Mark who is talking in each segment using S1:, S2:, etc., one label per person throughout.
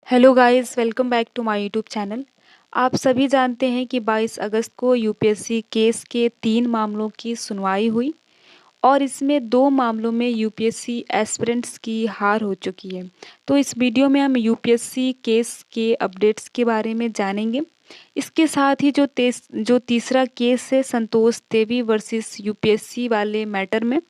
S1: Hello guys, welcome back to my YouTube channel. आप सभी जानते हैं कि 22 अगस्त को यूपीएससी केस के 3 मामलों की सुनवाई हुई और इसमें 2 मामलों में यूपीएससी एस्पिरेंट्स की हार हो चुकी है। तो इस वीडियो में हम यूपीएससी केस के अपडेट्स के बारे में जानेंगे। इसके साथ ही जो तीसरा केस है संतोष देवी वर्सेस यूपीएससी वाले मैटर में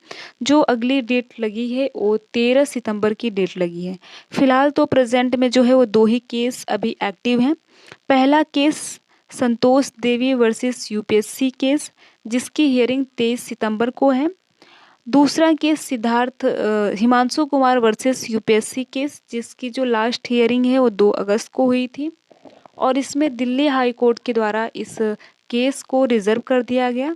S1: जो अगली डेट लगी है वो 13 सितंबर की डेट लगी है। फिलहाल तो प्रेजेंट में जो है वो 2 ही केस अभी एक्टिव हैं। पहला केस संतोष देवी वर्सेस यूपीएससी केस जिसकी हियरिंग 23 सितंबर को है। दूसरा case Himanshu Kumar versus UPSC case जिसकी जो लास्ट हियरिंग है वो 2 अगस्त को हुई थी और इसमें दिल्ली हाई कोर्ट के द्वारा इस केस को रिजर्व कर दिया गया।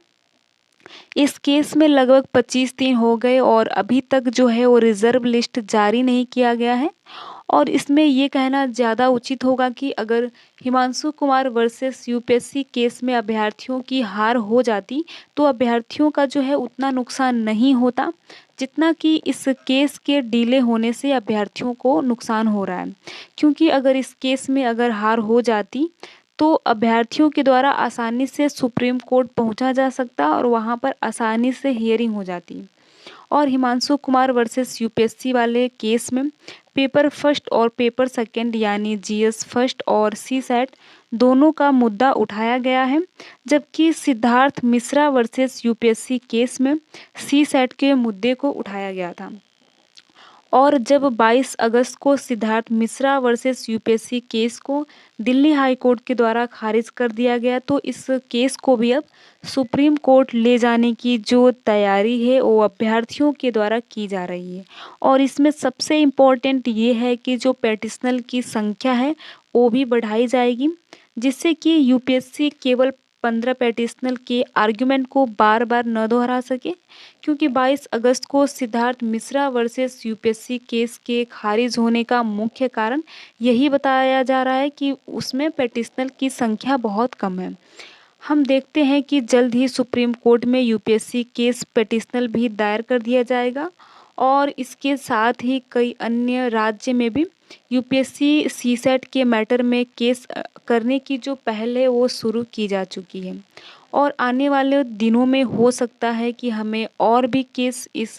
S1: इस केस में लगभग 25 दिन हो गए और अभी तक जो है वो रिजर्व लिस्ट जारी नहीं किया गया है और इसमें ये कहना ज़्यादा उचित होगा कि अगर Himanshu Kumar versus UPSC case में अभ्यर्थियों की हार हो जाती तो अभ्यर्थियों का जो है उतना नुकसान नहीं होता जितना कि इस केस के डिले होने से अभ्यर्थियों को नुकसान हो रहा है। क्योंकि अगर इस केस में अगर हार हो जाती तो अभ्यर्थियों के द्वारा आसानी से सुप्रीम कोर्ट पहुंचा जा सकता और वहां पर आसानी से हियरिंग हो जाती। और हिमांशु कुमार वर्सेस यूपीएससी वाले केस में पेपर फर्स्ट और पेपर सेकंड यानी जीएस फर्स्ट और सी सेट दोनों का मुद्दा उठाया गया है, जबकि Siddharth Mishra versus UPSC case में सी सेट के मुद्दे को उठाया गया था। और जब 22 अगस्त को Siddharth Mishra versus UPSC case को दिल्ली हाई कोर्ट के द्वारा खारिज कर दिया गया तो इस केस को भी अब सुप्रीम कोर्ट ले जाने की जो तैयारी है वो अभ्यर्थियों के द्वारा की जा रही है। और इसमें सबसे इम्पोर्टेंट ये है कि जो पेटिशनल की संख्या है वो भी बढ़ाई जाएगी जिससे कि यूपीएससी केवल 15 पेटिशनल के आर्गुमेंट को बार बार न दोहरा सके। क्योंकि 22 अगस्त को Siddharth Mishra versus UPSC case के खारिज होने का मुख्य कारण यही बताया जा रहा है कि उसमें पेटिशनल की संख्या बहुत कम है। हम देखते हैं कि जल्द ही सुप्रीम कोर्ट में यूपीएससी केस पेटिशनल भी दायर कर दिया जाएगा और इसके साथ ही कई अन्य राज्य में भी यूपीएससी सीसेट के मैटर में केस करने की जो पहल है वो शुरू की जा चुकी है और आने वाले दिनों में हो सकता है कि हमें और भी केस इस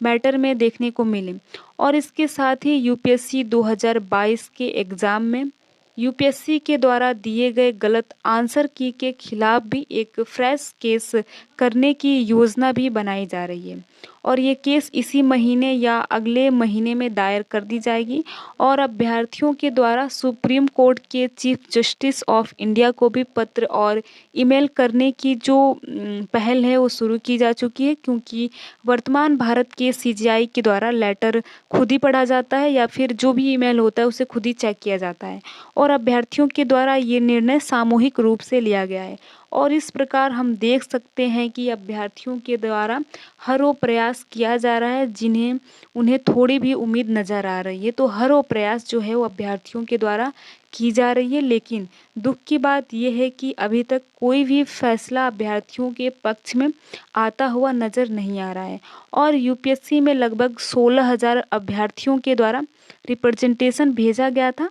S1: मैटर में देखने को मिले। और इसके साथ ही यूपीएससी 2022 के एग्ज़ाम में यूपीएससी के द्वारा दिए गए गलत आंसर की के खिलाफ भी एक फ्रेश केस करने की योजना भी बनाई जा रही है और ये केस इसी महीने या अगले महीने में दायर कर दी जाएगी और अभ्यर्थियों के द्वारा सुप्रीम कोर्ट के चीफ जस्टिस ऑफ इंडिया को भी पत्र और ईमेल करने की जो पहल है वो शुरू की जा चुकी है। क्योंकि वर्तमान भारत के सीजीआई के द्वारा लेटर खुद ही पढ़ा जाता है या फिर जो भी ईमेल होता है उसे खुद ही चेक किया जाता है और अभ्यर्थियों के द्वारा ये निर्णय सामूहिक रूप से लिया गया है। और इस प्रकार हम देख सकते हैं कि अभ्यर्थियों के द्वारा हर वो प्रयास किया जा रहा है जिन्हें उन्हें थोड़ी भी उम्मीद नज़र आ रही है। तो हर वो प्रयास जो है वो अभ्यर्थियों के द्वारा की जा रही है, लेकिन दुख की बात यह है कि अभी तक कोई भी फैसला अभ्यर्थियों के पक्ष में आता हुआ नज़र नहीं आ रहा है। और यूपीएससी में लगभग 16,000 अभ्यर्थियों के द्वारा रिप्रेजेंटेशन भेजा गया था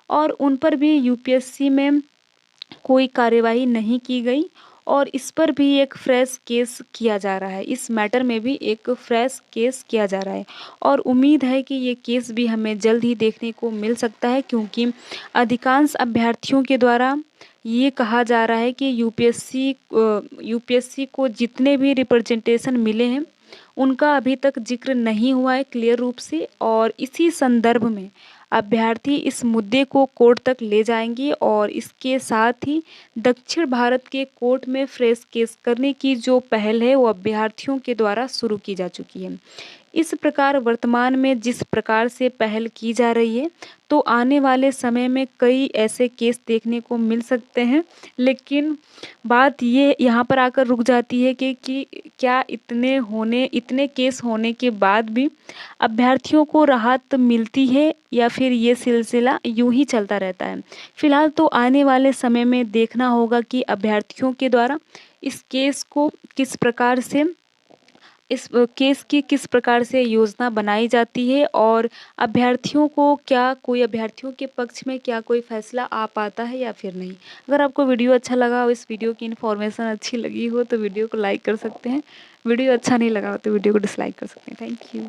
S1: और उन पर भी यूपीएससी में कोई कार्यवाही नहीं की गई और इस पर भी एक फ्रेश केस किया जा रहा है। इस मैटर में भी एक फ्रेश केस किया जा रहा है और उम्मीद है कि ये केस भी हमें जल्द ही देखने को मिल सकता है। क्योंकि अधिकांश अभ्यर्थियों के द्वारा ये कहा जा रहा है कि यूपीएससी को जितने भी रिप्रेजेंटेशन मिले हैं उनका अभी तक जिक्र नहीं हुआ है क्लियर रूप से और इसी संदर्भ में अभ्यर्थी इस मुद्दे को कोर्ट तक ले जाएंगे और इसके साथ ही दक्षिण भारत के कोर्ट में फ्रेश केस करने की जो पहल है वो अभ्यर्थियों के द्वारा शुरू की जा चुकी है। इस प्रकार वर्तमान में जिस प्रकार से पहल की जा रही है तो आने वाले समय में कई ऐसे केस देखने को मिल सकते हैं। लेकिन बात ये यहाँ पर आकर रुक जाती है कि क्या इतने केस होने के बाद भी अभ्यर्थियों को राहत मिलती है या फिर ये सिलसिला यूं ही चलता रहता है। फिलहाल तो आने वाले समय में देखना होगा कि अभ्यर्थियों के द्वारा इस केस को किस प्रकार से इस केस की किस प्रकार से योजना बनाई जाती है और अभ्यर्थियों को क्या कोई अभ्यर्थियों के पक्ष में क्या कोई फ़ैसला आ पाता है या फिर नहीं। अगर आपको वीडियो अच्छा लगा हो, इस वीडियो की इन्फॉर्मेशन अच्छी लगी हो तो वीडियो को लाइक कर सकते हैं। वीडियो अच्छा नहीं लगा हो तो वीडियो को डिसलाइक कर सकते हैं। Thank you.